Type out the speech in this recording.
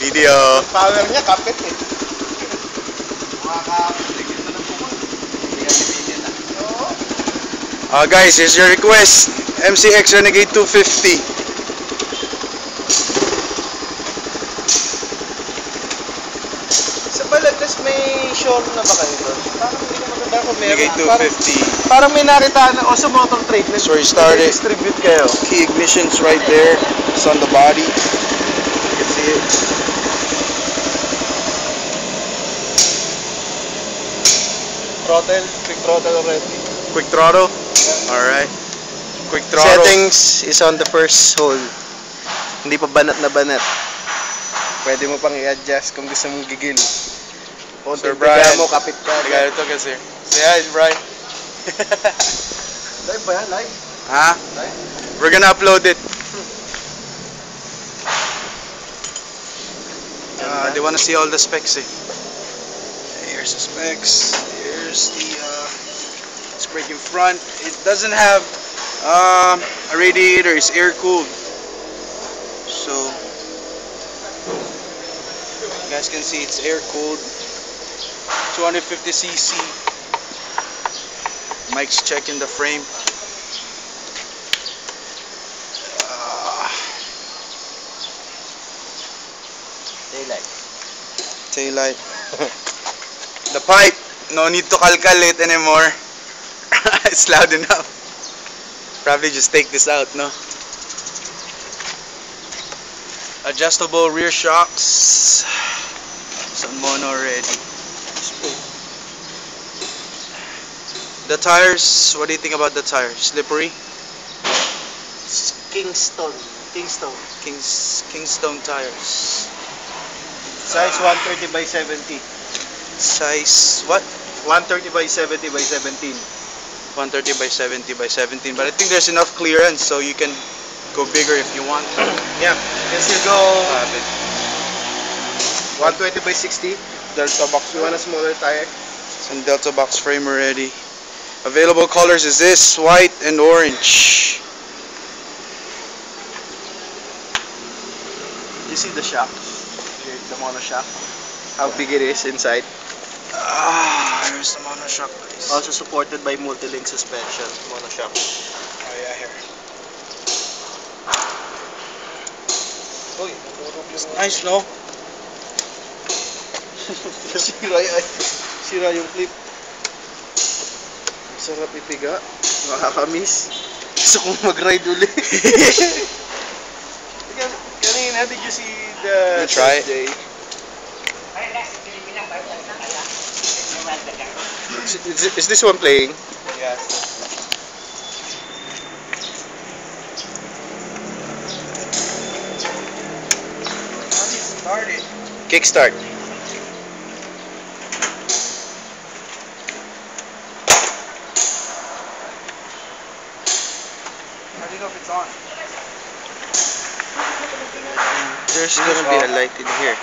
Video. Yung power niya, kapit eh. Guys, here's your request. MCX Renegade 250. Sa Balagtas may showroom na ba kayo doon? Parang hindi ko maganda kung meron. Renegade 250. Parang may nakita na, o sa Motor Trade, That's where you started. distribute kayo. Key ignition's right there. It's on the body. You can see it. Throttle, quick throttle already. Quick throttle. Alright. Quick throttle. Settings is on the first hole. Hindi pa banat na banat. Pwede mo pang i-adjust kung gusto mong gigil. Kung Sir Brian, mo, kapit ka. Ligaw ito kasi. Say hi, Brian. Live ba yan? Live? Ha? Live? We're gonna upload it. They wanna see all the specs eh. Here's the specs. Here's the brake in front. It doesn't have a radiator. It's air cooled. So you guys can see it's air cooled. 250cc. Mike's checking the frame. Taillight. The pipe. No need to calculate anymore. It's loud enough. Probably just take this out, no? Adjustable rear shocks. Some mono already. The tires, what do you think about the tires? Slippery? Kingston tires. Size 130 by 70. Size what? 130 by 70 by 17. 130 by 70 by 17. But I think there's enough clearance so you can go bigger if you want. Yeah, you can still go 120 by 60. Delta box. You want a smaller tire? Some Delta box frame already. Available colors is this, white and orange. You see the shock? The mono shock? How big it is inside? There's the monoshock place. Also supported by multi-link suspension. Monoshock. Oh yeah, here. It's nice, no? Sira yung clip. Sarap ipiga. Makakamiss. Gusto kong mag-ride uli. Kanina, did you see the... Try it. Is this one playing? Yeah. Start it. Kickstart. How do you know if it's on? There's gonna be a light in here.